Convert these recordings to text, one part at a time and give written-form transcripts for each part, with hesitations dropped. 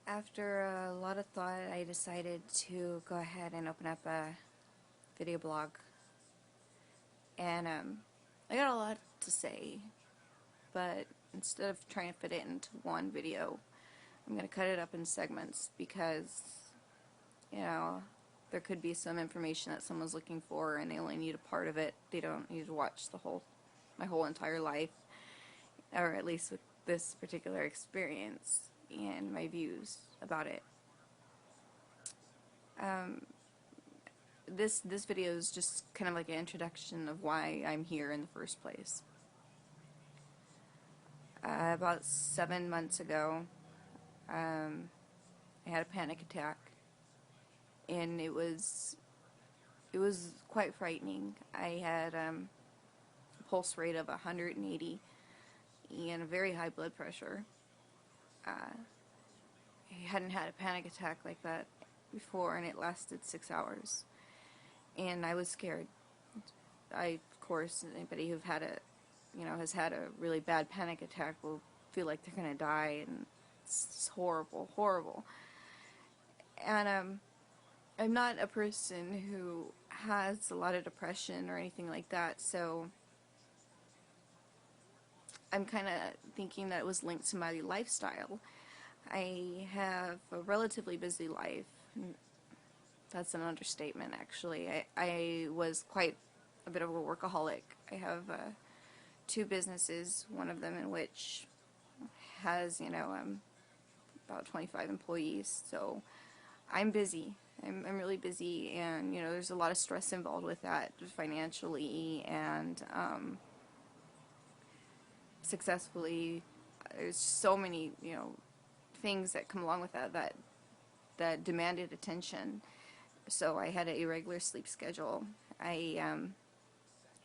After a lot of thought, I decided to go ahead and open up a video blog. And I got a lot to say, but instead of trying to fit it into one video, I'm going to cut it up in segments because, you know, there could be some information that someone's looking for and they only need a part of it. They don't need to watch my whole entire life, or at least with this particular experience and my views about it. This video is just kind of like an introduction of why I'm here in the first place. About 7 months ago, I had a panic attack, and it was quite frightening. I had a pulse rate of 180 and a very high blood pressure. I hadn't had a panic attack like that before, and it lasted 6 hours. And I was scared. Of course, anybody who has had a really bad panic attack will feel like they're gonna die, and it's horrible, horrible. And I'm not a person who has a lot of depression or anything like that, so I'm kind of thinking that it was linked to my lifestyle. I have a relatively busy life. That's an understatement, actually. I was quite a bit of a workaholic. I have 2 businesses, one of them in which has, about 25 employees. So I'm busy. I'm really busy, and, there's a lot of stress involved with that financially and successfully. There's so many, things that come along with that demanded attention. So I had an irregular sleep schedule. I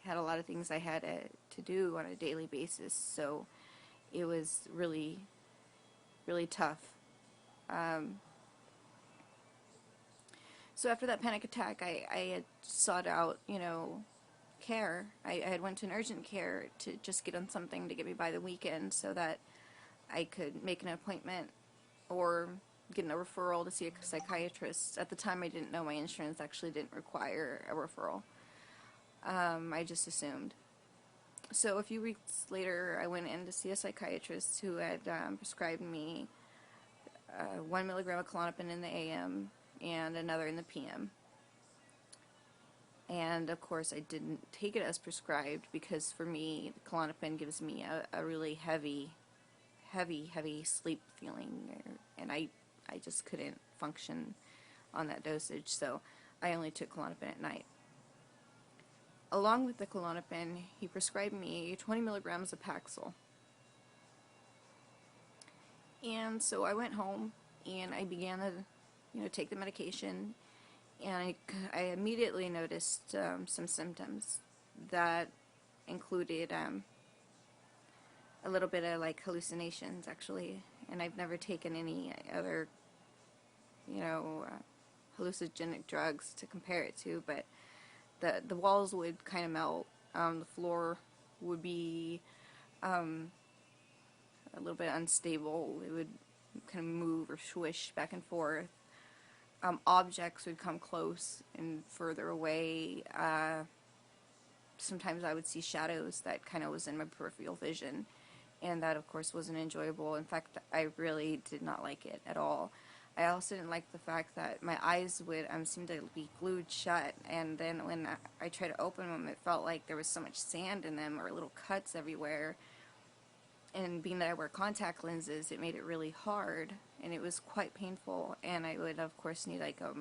had a lot of things I had to do on a daily basis, so it was really, really tough. So after that panic attack, I had sought out, care. I had went to an urgent care to just get on something to get me by the weekend so that I could make an appointment or get a referral to see a psychiatrist. At the time, I didn't know my insurance actually didn't require a referral. I just assumed. So a few weeks later, I went in to see a psychiatrist who had prescribed me 1 milligram of Klonopin in the AM and another in the PM. And of course, I didn't take it as prescribed because for me, the Klonopin gives me a really heavy sleep feeling, and I just couldn't function on that dosage, so I only took Klonopin at night. Along with the Klonopin, he prescribed me 20 milligrams of Paxil. And so I went home and I began to take the medication, and I immediately noticed some symptoms that included a little bit of like hallucinations, actually. And I've never taken any other hallucinogenic drugs to compare it to, but the walls would kind of melt, the floor would be a little bit unstable, it would kind of move or swish back and forth, objects would come close and further away, sometimes I would see shadows that kind of was in my peripheral vision, and that of course wasn't enjoyable. In fact, I really did not like it at all. I also didn't like the fact that my eyes would seem to be glued shut, and then when I tried to open them, it felt like there was so much sand in them or little cuts everywhere. And being that I wear contact lenses, it made it really hard, and it was quite painful, and I would of course need like a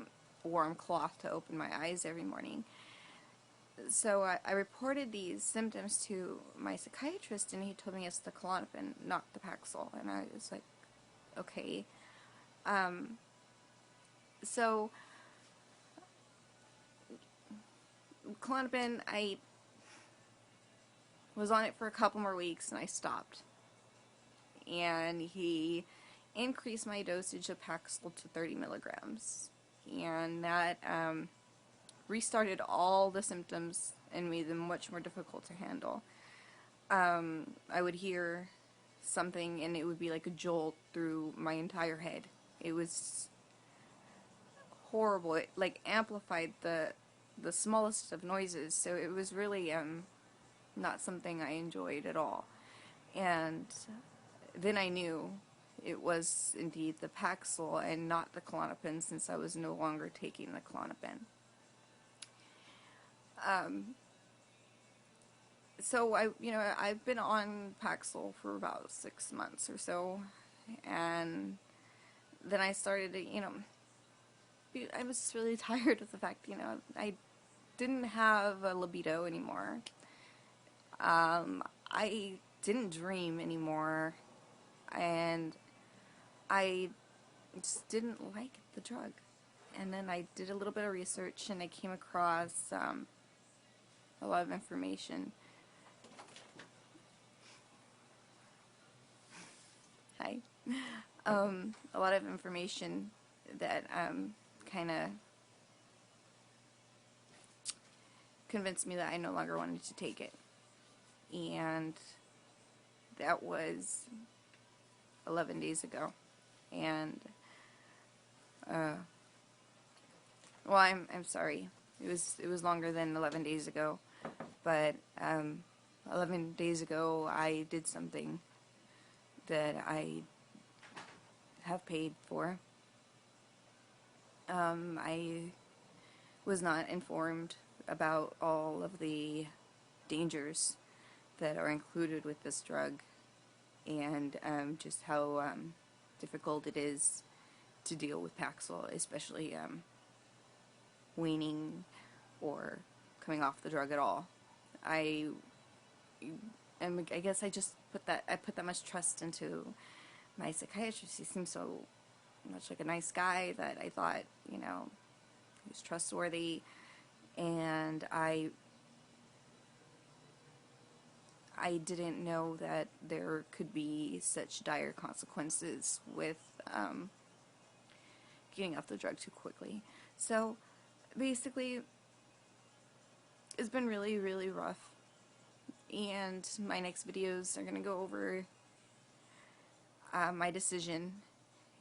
warm cloth to open my eyes every morning. So I reported these symptoms to my psychiatrist, and he told me it's the Klonopin, not the Paxil, and I was like, okay. So Klonopin, I was on it for a couple more weeks and I stopped. And he increased my dosage of Paxil to 30 milligrams. And that restarted all the symptoms and made them much more difficult to handle. I would hear something and it would be like a jolt through my entire head. It was horrible. It like amplified the smallest of noises, so it was really not something I enjoyed at all. And then I knew it was indeed the Paxil and not the Klonopin, since I was no longer taking the Klonopin. So I've been on Paxil for about 6 months or so, and then I started to, I was really tired of the fact, I didn't have a libido anymore. I didn't dream anymore, and I just didn't like the drug. And then I did a little bit of research, and I came across a lot of information. Hi. A lot of information that kind of convinced me that I no longer wanted to take it. And that was 11 days ago. And well, I'm sorry. It was longer than 11 days ago, but 11 days ago I did something that I have paid for. I was not informed about all of the dangers that are included with this drug, and just how difficult it is to deal with Paxil, especially weaning or coming off the drug at all. I guess I just put that much trust into my psychiatrist. He seems so much like a nice guy that I thought, he was trustworthy, and I didn't know that there could be such dire consequences with getting off the drug too quickly. So basically, it's been really, really rough, and my next videos are going to go over my decision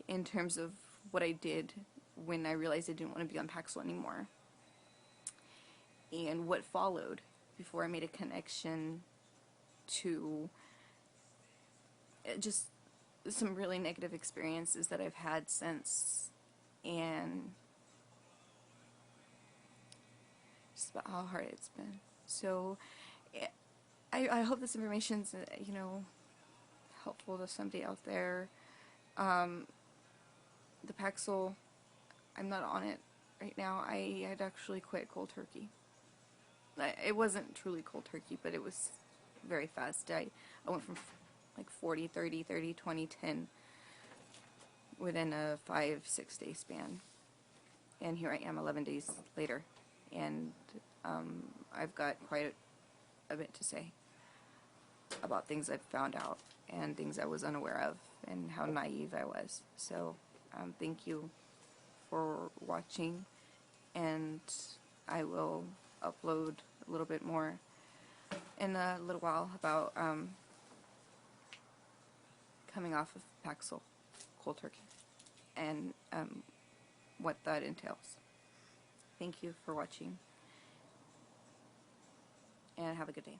in terms of what I did when I realized I didn't want to be on Paxil anymore, and what followed before I made a connection to just some really negative experiences that I've had since, and just about how hard it's been. So I hope this information's helpful to somebody out there. The Paxil, I'm not on it right now. I had actually quit cold turkey. It wasn't truly cold turkey, but it was very fast. I went from like 40, 30, 30, 20, 10 within a 5-6 day span. And here I am 11 days later. And I've got quite a bit to say about things I've found out and things I was unaware of and how naive I was. So thank you for watching, and I will upload a little bit more in a little while about coming off of Paxil cold turkey and what that entails. Thank you for watching, and have a good day.